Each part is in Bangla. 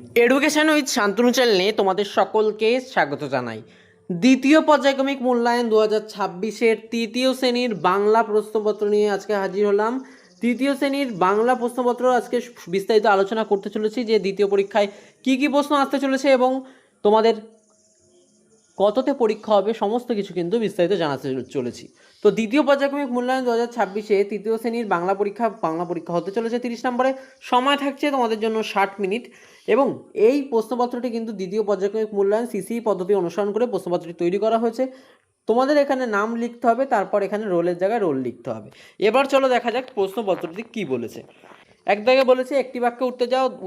এডুকেশন উইথ শান্তনু চ্যানেলে তোমাদের সকলকে স্বাগত জানাই। দ্বিতীয় পর্যায়ক্রমিক মূল্যায়ন 2026-এর তৃতীয় শ্রেণীর বাংলা প্রশ্নপত্র নিয়ে আজকে হাজির হলাম। তৃতীয় শ্রেণীর বাংলা প্রশ্নপত্র আজকে বিস্তারিত আলোচনা করতে চলেছি যে দ্বিতীয় পরীক্ষায় কি কি প্রশ্ন আসতে চলেছে এবং তোমাদের কততে পরীক্ষা হবে সমস্ত কিছু কিন্তু বিস্তারিত জানাতে চলেছি। তো দ্বিতীয় পর্যায়ক্রমিক মূল্যায়ন 2026-এ তৃতীয় শ্রেণীর বাংলা পরীক্ষা হতে চলেছে 30 নম্বরে। সময় থাকছে তোমাদের জন্য 60 মিনিট এবং এই প্রশ্নপত্রটি কিন্তু দ্বিতীয় পর্যায়ক্রমিক মূল্যায়ন সিসিই পদ্ধতি অনুসরণ করে প্রশ্নপত্রটি তৈরি করা হয়েছে। তোমাদের এখানে নাম লিখতে হবে, তারপর এখানে রোলের জায়গায় রোল লিখতে হবে। এবার চলো দেখা যাক প্রশ্নপত্রটি কি বলেছে। এক জায়গায় বলেছে একটি বাক্যে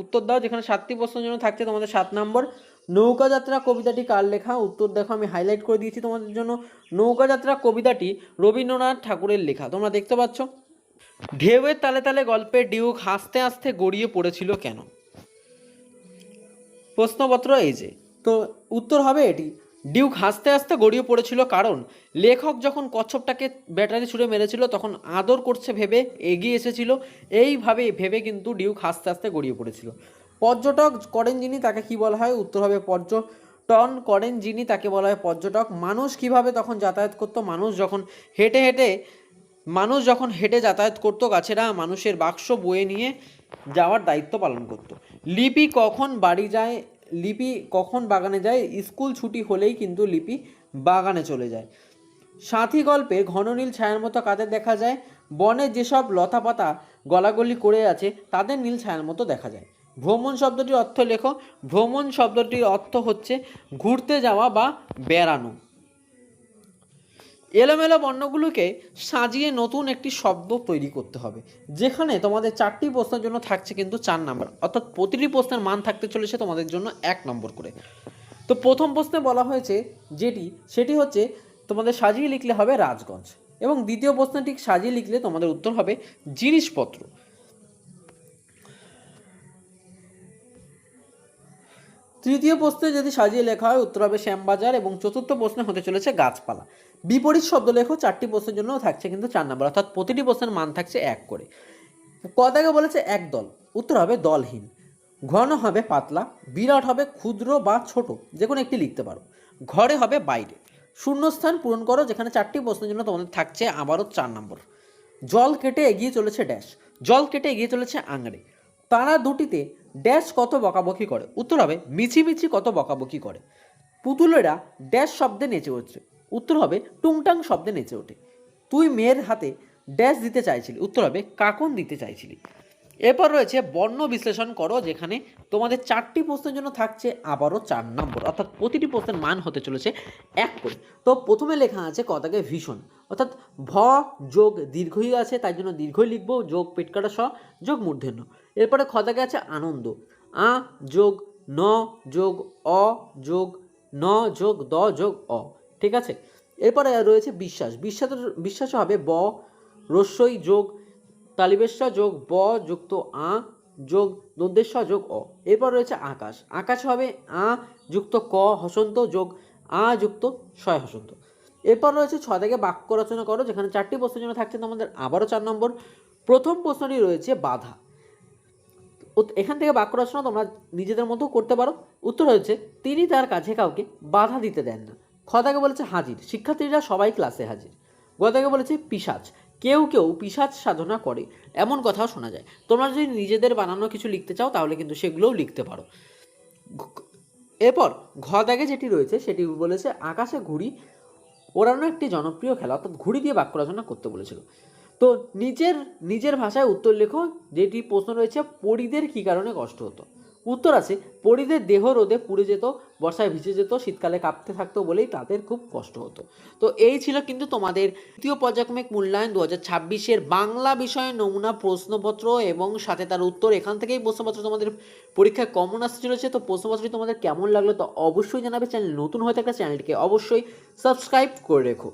উত্তর দাও, যেখানে 7টি প্রশ্নের জন্য থাকছে তোমাদের 7 নম্বর। নৌকাযাত্রা কবিতাটি কার লেখা? উত্তর দেখো, আমি হাইলাইট করে দিয়েছি তোমাদের জন্য। নৌকাযাত্রা কবিতাটি রবীন্দ্রনাথ ঠাকুরের লেখা, তোমরা দেখতে পাচ্ছ। ঢেউয়ের তালে তালে গল্পের ডিউক হাসতে হাসতে গড়িয়ে পড়েছিল কেন? প্রশ্নপত্র এই যে, তো উত্তর হবে এটি। ডিউক হাসতে হাসতে গড়িয়ে পড়েছিল কারণ লেখক যখন কচ্ছপটাকে ব্যাটারি ছুঁড়ে মেরেছিল তখন আদর করছে ভেবে এগিয়ে এসেছিল। এইভাবে ভেবে কিন্তু ডিউক হাসতে হাসতে গড়িয়ে পড়েছিল। পর্যটক করেন যিনি, তাকে কি বলা হয়? উত্তর হবে পর্যটন করেন যিনি, তাকে বলা হয় পর্যটক। মানুষ কিভাবে তখন যাতায়াত করতো? মানুষ যখন হেঁটে যাতায়াত করতো, গাছেরা মানুষের বাক্স বয়ে নিয়ে যাওয়ার দায়িত্ব পালন করত। লিপি কখন বাগানে যায়? স্কুল ছুটি হলেই কিন্তু লিপি বাগানে চলে যায়। সাথী গল্পে ঘননীল ছায়ার মতো কাদের দেখা যায়? বনে যেসব লতা পাতা গলাগলি করে আছে তাদের নীল ছায়ার মতো দেখা যায়। ভ্রমণ শব্দটির অর্থ লেখো। ভ্রমণ শব্দটির অর্থ হচ্ছে ঘুরতে যাওয়া বা বেড়ানো। এলোমেলো বর্ণগুলোকে সাজিয়ে নতুন একটি শব্দ তৈরি করতে হবে। যেখানে তোমাদের 4টি প্রশ্নের জন্য থাকছে কিন্তু 4 নম্বর, অর্থাৎ প্রতিটি প্রশ্নের মান থাকতে চলেছে তোমাদের জন্য 1 নম্বর করে। তো প্রথম প্রশ্নে বলা হয়েছে সেটি হচ্ছে তোমাদের সাজিয়ে লিখলে হবে রাজগঞ্জ, এবং দ্বিতীয় প্রশ্নটি সাজিয়ে লিখলে তোমাদের উত্তর হবে জিনিসপত্র। তৃতীয় প্রশ্নে যদি সাজিয়ে লেখা হয় উত্তর হবে শ্যামবাজার, এবং চতুর্থ প্রশ্নে হতে চলেছে গাছপালা। বিপরীত শব্দ লেখো। 4টি প্রশ্নের জন্য থাকছে কিন্তু 4 নম্বর, অর্থাৎ প্রতিটি প্রশ্নের মান থাকছে 1 করে। কদাকে বলেছে একদল, উত্তর হবে দলহীন। ঘন হবে পাতলা, বিরাট হবে ক্ষুদ্র বা ছোট, যে কোনো একটি লিখতে পারো। ঘরে হবে বাইরে। শূন্যস্থান পূরণ করো, যেখানে 4টি প্রশ্নের জন্য তোমাদের থাকছে আবারও 4 নম্বর। জল কেটে এগিয়ে চলেছে ড্যাশ, জল কেটে এগিয়ে চলেছে আঙড়ে। তারা দুটিতে ড্যাশ কত বকাবকি করে? উত্তর হবে মিছিমিছি কত বকাবকি করে। পুতুলেরা ড্যাশ শব্দে নেচে উঠছে, উত্তর হবে টুংটাং শব্দে নেচে ওঠে। তুই মেয়ের হাতে ড্যাশ দিতে চাইছিলি, উত্তর হবে কাকন দিতে চাইছিলি। এরপর রয়েছে বর্ণ বিশ্লেষণ করো, যেখানে তোমাদের 4টি প্রশ্নের জন্য থাকছে আবারও 4 নম্বর, অর্থাৎ প্রতিটি প্রশ্নের মান হতে চলেছে 1 করে। তো প্রথমে লেখা আছে কদাকে ভীষণ, অর্থাৎ ভ যোগ দীর্ঘই আছে, তাই জন্য দীর্ঘই লিখবো, যোগ পেটকাটা স যোগ মূর্ধন্য। এরপরে খদাকে আছে আনন্দ, আ যোগ ন যোগ অ যোগ ন যোগ দ যোগ অ, ঠিক আছে। এরপরে রয়েছে বিশ্বাস হবে ব রস্যই যোগ তালিবেশ্বর যোগ ব যুক্ত আ যোগ দন্তেশ্বর যোগ অ। এরপর রয়েছে আকাশ, আকাশ হবে আ যুক্ত ক হসন্ত যোগ আ যুক্ত শয় হসন্ত। এরপর রয়েছে 6 থেকে বাক্য রচনা করো, যেখানে 4টি প্রশ্নের জন্য থাকছে তোমাদের আবারও 4 নম্বর। প্রথম প্রশ্নটি রয়েছে বাধা। এখান থেকে বাক্য রচনা তোমরা নিজেদের মতো করতে পারো। উত্তর হয়েছে তিনি তার কাছে কাউকে বাধা দিতে দেন না। খ থেকে বলেছে হাজির, শিক্ষার্থীরা সবাই ক্লাসে হাজির। গ থেকে বলেছে পিশাচ, কেউ কেউ পিশাচ সাধনা করে এমন কথাও শোনা যায়। তোমরা যদি নিজেদের বানানো কিছু লিখতে চাও তাহলে কিন্তু সেগুলোও লিখতে পারো। এরপর ঘ দাগে যেটি রয়েছে সেটি বলেছে আকাশে ঘুড়ি ওড়ানো একটি জনপ্রিয় খেলা, অর্থাৎ ঘুড়ি দিয়ে বাক্য রচনা করতে বলেছিল। তো নিজের ভাষায় উত্তর লেখো। যেটি প্রশ্ন রয়েছে পরীদের কী কারণে কষ্ট হতো? উত্তর আছে পরীদের দেহ রোদে পুড়ে যেত, বর্ষায় ভিজে যেত, শীতকালে কাঁপতে থাকতো বলেই তাদের খুব কষ্ট হতো। তো এই ছিল কিন্তু তোমাদের তৃতীয় পর্যায়ক্রমিক মূল্যায়ন 2026-এর বাংলা বিষয়ের নমুনা প্রশ্নপত্র এবং সাথে তার উত্তর। এখান থেকেই প্রশ্নপত্র তোমাদের পরীক্ষায় কমন আসতে চলেছে। তো প্রশ্নপত্রটি তোমাদের কেমন লাগলো তো অবশ্যই জানাবে। চ্যানেল নতুন হয়ে থাকলে চ্যানেলটিকে অবশ্যই সাবস্ক্রাইব করে রেখো।